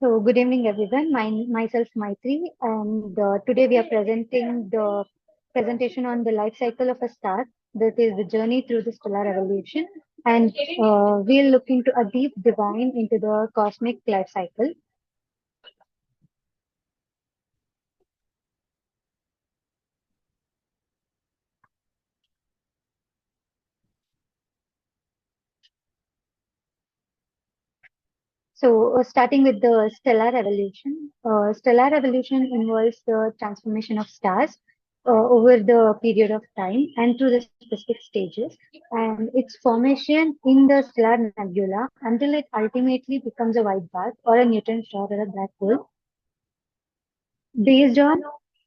So, good evening, everyone. Myself, Maitri, and today we are presenting the presentation on the life cycle of a star. That is the journey through the stellar evolution, and we'll look into a deep divine into the cosmic life cycle. So, starting with the stellar evolution. Stellar evolution involves the transformation of stars over the period of time and through the specific stages, and its formation in the stellar nebula until it ultimately becomes a white dwarf or a neutron star or a black hole based on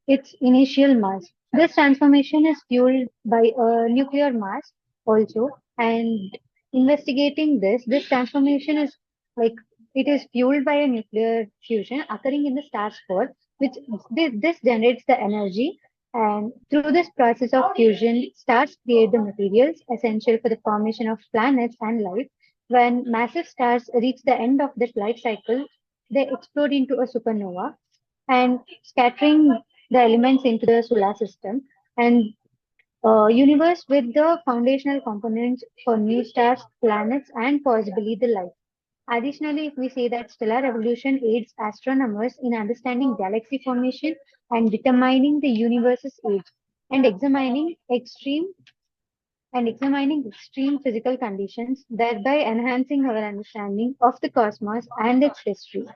its initial mass. This transformation is fueled by a nuclear mass also, and investigating this transformation is like it is fueled by a nuclear fusion occurring in the star's core, which this generates the energy. And through this process of fusion, stars create the materials essential for the formation of planets and life. When massive stars reach the end of their life cycle, they explode into a supernova and scattering the elements into the solar system and universe with the foundational components for new stars, planets, and possibly the life. Additionally, if we say that stellar evolution aids astronomers in understanding galaxy formation and determining the universe's age and examining extreme physical conditions, thereby enhancing our understanding of the cosmos and its history.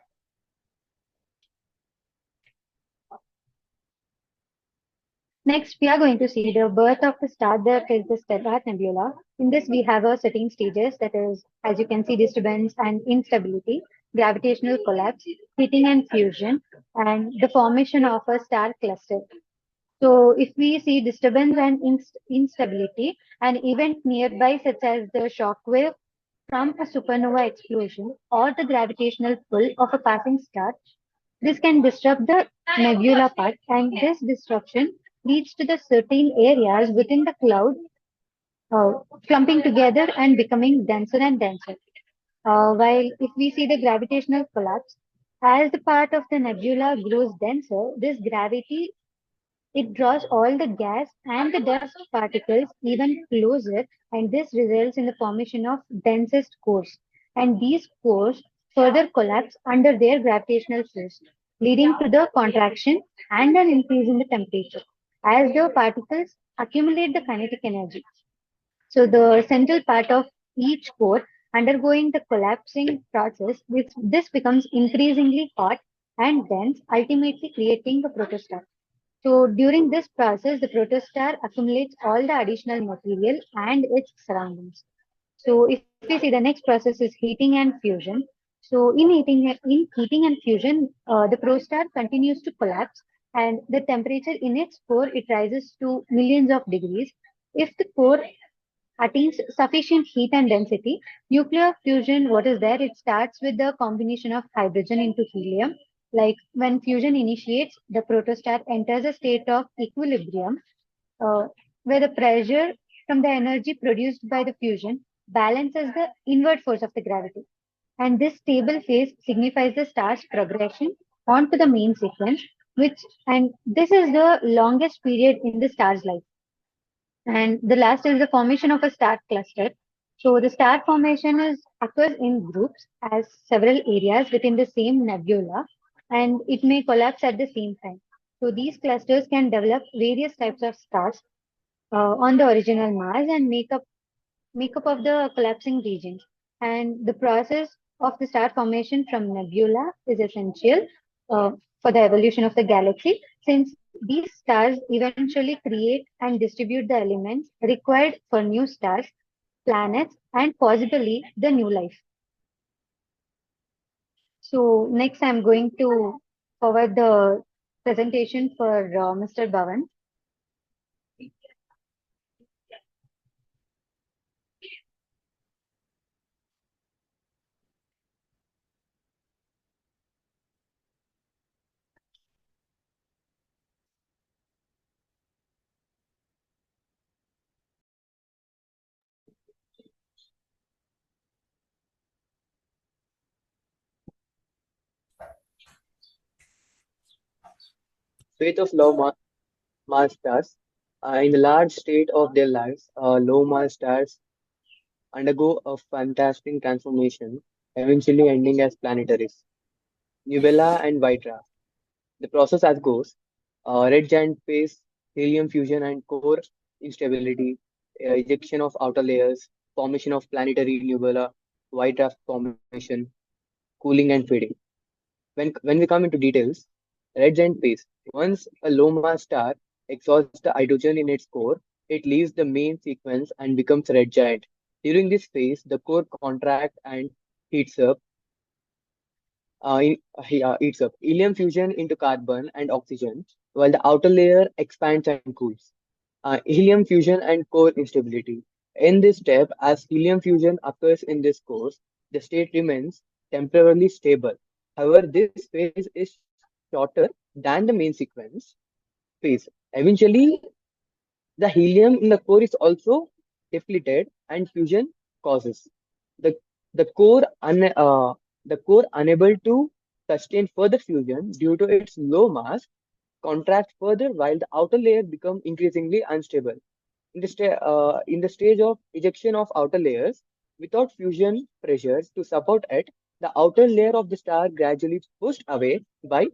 Next, we are going to see the birth of the star that is the stellar nebula. In this, we have a certain stages that is, as you can see, disturbance and instability, gravitational collapse, heating and fusion, and the formation of a star cluster. So, if we see disturbance and instability, an event nearby, such as the shock wave from a supernova explosion or the gravitational pull of a passing star, this can disrupt the nebula part, and this disruption leads to the certain areas within the cloud uh, clumping together and becoming denser and denser. While if we see the gravitational collapse, as the part of the nebula grows denser, this gravity it draws all the gas and the dust particles even closer, and this results in the formation of densest cores. And these cores further collapse under their gravitational force, leading to the contraction and an increase in the temperature as the particles accumulate the kinetic energy. So the central part of each core undergoing the collapsing process, this becomes increasingly hot and dense, ultimately creating a protostar. So during this process, the protostar accumulates all the additional material and its surroundings. So if we see the next process is heating and fusion. So in heating and fusion, the protostar continues to collapse and the temperature in its core it rises to millions of degrees. If the core attains sufficient heat and density, nuclear fusion, what is there? It starts with the combination of hydrogen into helium. Like when fusion initiates, the protostar enters a state of equilibrium uh, where the pressure from the energy produced by the fusion balances the inward force of the gravity. And this stable phase signifies the star's progression onto the main sequence, which and this is the longest period in the star's life. And the last is the formation of a star cluster. So the star formation is occurs in groups as several areas within the same nebula, and it may collapse at the same time. So these clusters can develop various types of stars on the original mass and make up of the collapsing regions. And the process of the star formation from nebula is essential uh, for the evolution of the galaxy, since these stars eventually create and distribute the elements required for new stars, planets, and possibly the new life. So next, I'm going to forward the presentation for Mr. Bhavan. Fate of low mass stars. In the large state of their lives, low mass stars undergo a fantastic transformation, eventually ending as planetaries. Nebula and white dwarf. The process as goes: red giant phase, helium fusion and core instability, ejection of outer layers, formation of planetary nebula, white dwarf formation, cooling and fading. When we come into details, red giant phase. Once a low mass star exhausts the hydrogen in its core, it leaves the main sequence and becomes red giant. During this phase, the core contracts and heats up, heats up. Helium fusion into carbon and oxygen, while the outer layer expands and cools. Helium fusion and core instability. In this step, as helium fusion occurs in this core, the state remains temporarily stable. However, this phase is shorter than the main sequence phase. Eventually, the helium in the core is also depleted and fusion causes the the core the core unable to sustain further fusion due to its low mass contracts further while the outer layer become increasingly unstable. In the stage of ejection of outer layers, without fusion pressures to support it, the outer layer of the star gradually pushed away by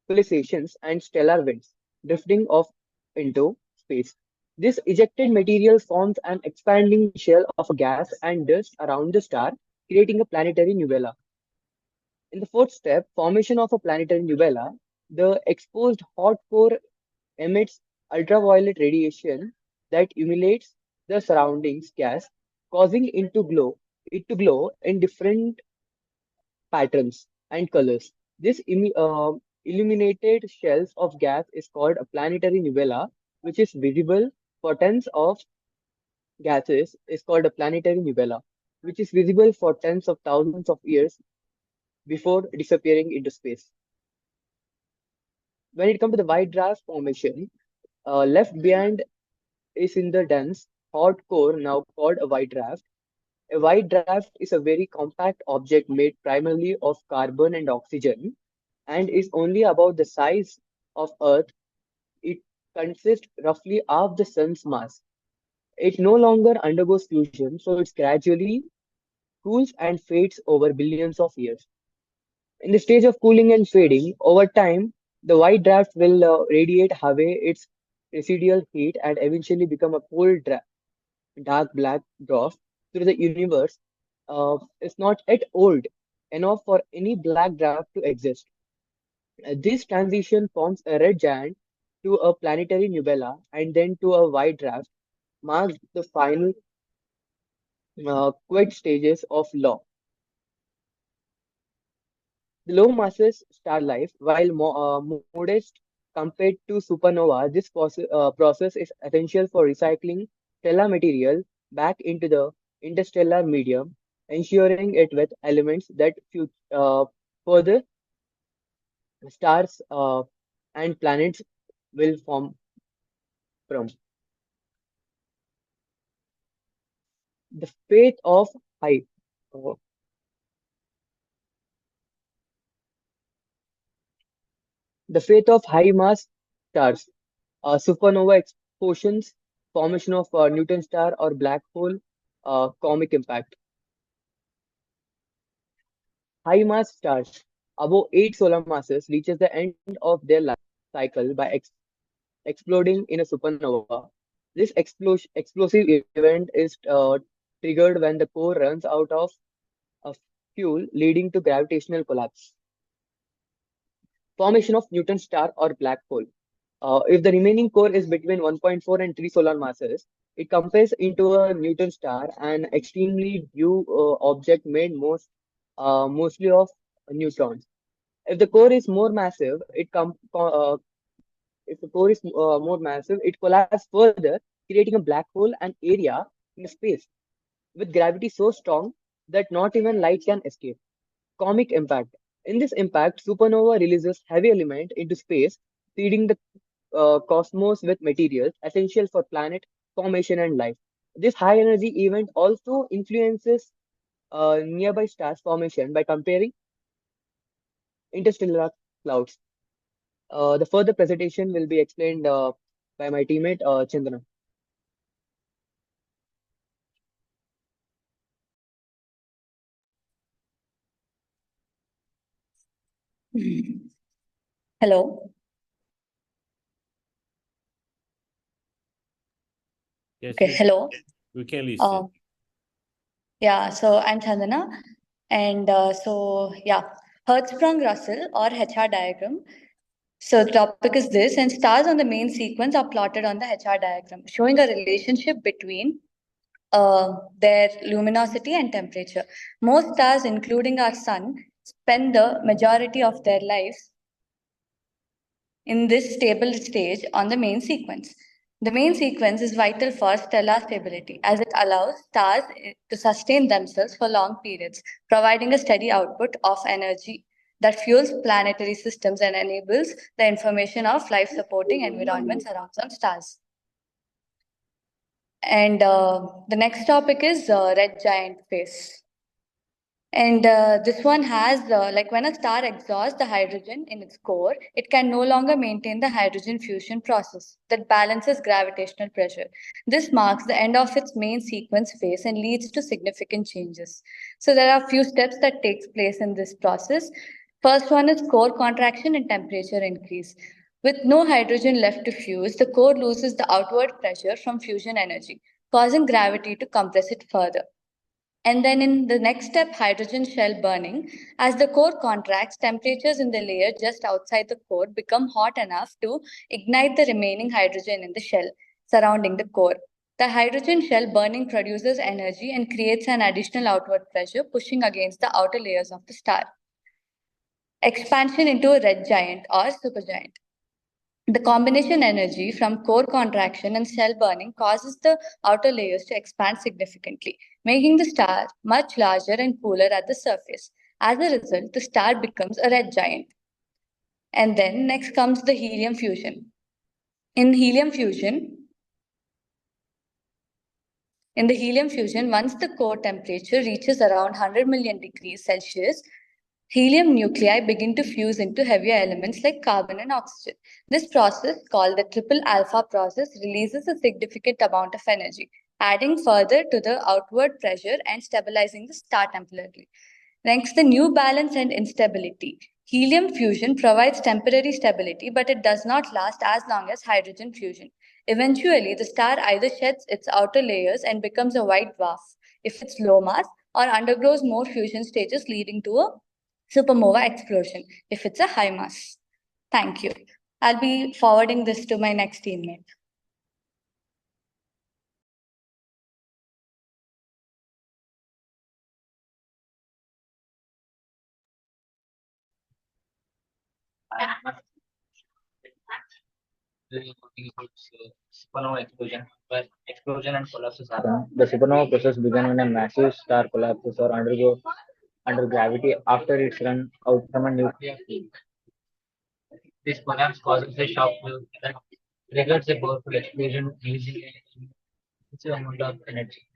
pulsations and stellar winds, drifting off into space. This ejected material forms an expanding shell of gas and dust around the star, creating a planetary nebula. In the fourth step, formation of a planetary nebula, the exposed hot core emits ultraviolet radiation that emulates the surroundings gas, causing it to glow in different patterns and colors. This illuminated shells of gas is called a planetary nebula, which is visible for tens of gases is called a planetary nebula, which is visible for tens of thousands of years before disappearing into space. When it comes to the white dwarf formation, left behind is in the dense, hot core now called a white dwarf. A white dwarf is a very compact object made primarily of carbon and oxygen and is only about the size of Earth. It consists roughly of the sun's mass. It no longer undergoes fusion, so it gradually cools and fades over billions of years. In the stage of cooling and fading, over time, the white draft will radiate away its residual heat and eventually become a dark black dwarf through the universe. Is not yet old enough for any black draft to exist. This transition forms a red giant to a planetary nebula and then to a white dwarf, marks the final quick stages of law. The low masses star life, while modest compared to supernova, this process is essential for recycling stellar material back into the interstellar medium, ensuring it with elements that further stars and planets will form from. The fate of high, uh, the fate of high mass stars, supernova explosions, formation of neutron star or black hole, comic impact. High mass stars above 8 solar masses reaches the end of their life cycle by exploding in a supernova. This explosive event is triggered when the core runs out of fuel, leading to gravitational collapse. Formation of neutron star or black hole. If the remaining core is between 1.4 and 3 solar masses, it compares into a neutron star, an extremely new object made mostly of neutrons. If the core is more massive, if the core is more massive, it collapses further, creating a black hole and area in space with gravity so strong that not even light can escape. Comic impact. In this impact, supernova releases heavy element into space, feeding the cosmos with materials essential for planet formation and life. This high energy event also influences nearby stars formation by comparing interstellar. clouds. The further presentation will be explained by my teammate Chandana. Hello. Yes, Okay. Hello. we can Uh, listen. yeah. So I'm Chandana, and Hertzsprung-Russell or HR diagram. So the topic is this, and stars on the main sequence are plotted on the HR diagram, showing a relationship between their luminosity and temperature. Most stars, including our sun, spend the majority of their lives in this stable stage on the main sequence. The main sequence is vital for stellar stability as it allows stars to sustain themselves for long periods, providing a steady output of energy that fuels planetary systems and enables the information of life supporting environments around some stars. And the next topic is red giant phase. And this one has, like when a star exhausts the hydrogen in its core, it can no longer maintain the hydrogen fusion process that balances gravitational pressure. This marks the end of its main sequence phase and leads to significant changes. So there are a few steps that takes place in this process. First one is core contraction and temperature increase. With no hydrogen left to fuse, the core loses the outward pressure from fusion energy, causing gravity to compress it further. And then in the next step, hydrogen shell burning. As the core contracts, temperatures in the layer just outside the core become hot enough to ignite the remaining hydrogen in the shell surrounding the core. The hydrogen shell burning produces energy and creates an additional outward pressure pushing against the outer layers of the star. Expansion into a red giant or supergiant. The combination energy from core contraction and shell burning causes the outer layers to expand significantly, making the star much larger and cooler at the surface. As a result, the star becomes a red giant. And then next comes the helium fusion. In helium fusion, in the helium fusion, once the core temperature reaches around 100 million degrees Celsius, helium nuclei begin to fuse into heavier elements like carbon and oxygen. This process, called the triple alpha process, releases a significant amount of energy, adding further to the outward pressure and stabilizing the star temporarily. Next, the new balance and instability. Helium fusion provides temporary stability, but it does not last as long as hydrogen fusion. Eventually, the star either sheds its outer layers and becomes a white dwarf if it's low mass, or undergoes more fusion stages leading to a supernova explosion if it's a high mass. Thank you. I'll be forwarding this to my next teammate. Talking about supernova explosion, where explosion and collapses happen. The supernova process begins when a massive star collapses or undergo under gravity after it's run out from a nuclear field. This collapse causes a shock wave that triggers a powerful explosion releasing a huge amount of energy.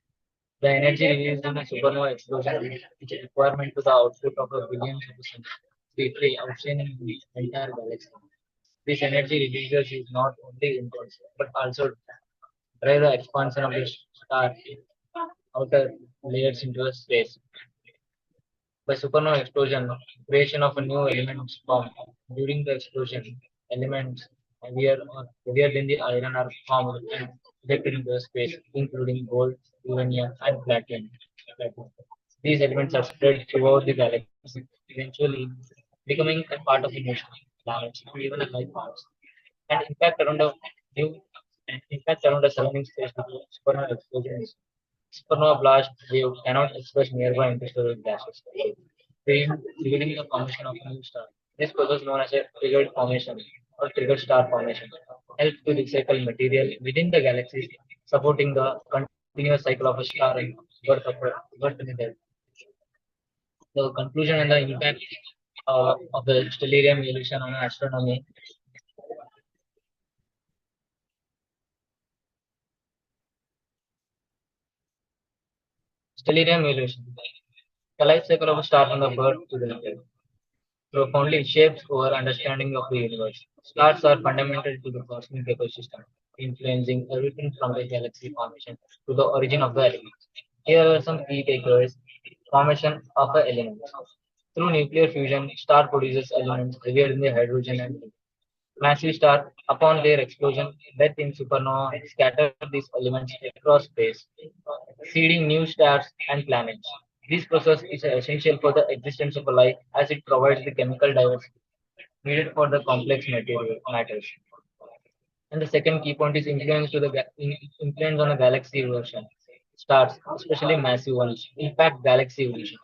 The energy released in a supernova explosion is a requirement to the output of a billions of the sun, briefly outshining the entire galaxy. This energy releases is not only intense, but also drive the expansion of the star outer layers into the space. By supernova explosion, creation of a new elements formed. During the explosion, elements heavier than the iron are formed and ejected into the space, including gold, uranium, and platinum. These elements are spread throughout the galaxy, eventually becoming a part of the motion, planets, and even a life forms. And new impact around the surrounding space due to supernova explosions. Supernova blast wave cannot express nearby interstellar gases, triggering the formation of a new star. This process, known as a triggered formation or triggered star formation, helps to recycle material within the galaxy, supporting the continuous cycle of a star and birth and death. The conclusion and the impact of the stellarium evolution on astronomy. Stellarium evolution. The life cycle of a star from the birth to the death. profoundly shapes our understanding of the universe. Stars are fundamental to the cosmic ecosystem, influencing everything from the galaxy formation to the origin of the elements. Here are some key takeaways. Formation of the elements. Through nuclear fusion, star produces elements heavier than the hydrogen and helium. Massive star, upon their explosion, death in supernova scatter these elements across space, seeding new stars and planets. This process is essential for the existence of a life as it provides the chemical diversity needed for the complex material matters. And the second key point is influence on a galaxy evolution. Stars, especially massive ones, impact galaxy evolution.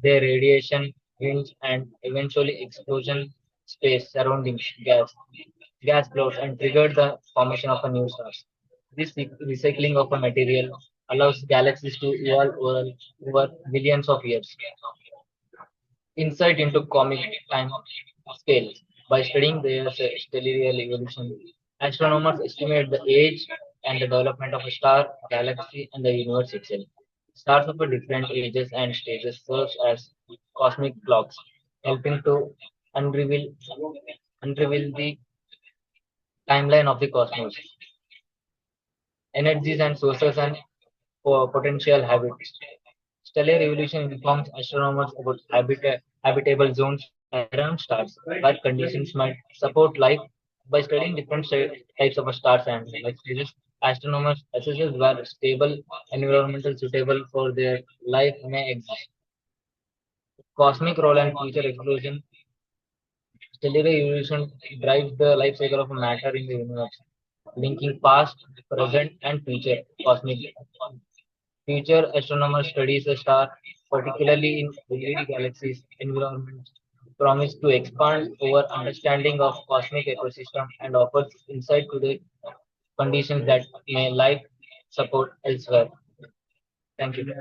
Their radiation, winds, and eventually explosion space surroundings gas clouds, and triggered the formation of a new stars. This recycling of a material allows galaxies to evolve over billions of years. Insight into comic time scales. By studying their stellar evolution, astronomers estimate the age and the development of a star, galaxy, and the universe itself. Stars of a different ages and stages serve as cosmic clocks, helping to unreveal, unreveal the timeline of the cosmos, energies and sources and potential habits. Stellar evolution informs astronomers about habitable zones around stars, where conditions might support life. By studying different types of stars and life stages, astronomers assesses where stable environmental suitable for their life may exist. Cosmic role and future explosion. Stellar evolution drives the life cycle of matter in the universe, linking past, present, and future cosmic. Future astronomers studies a star, particularly in early galaxies environments, promise to expand our understanding of cosmic ecosystem and offers insight to the conditions that may life support elsewhere. Thank you.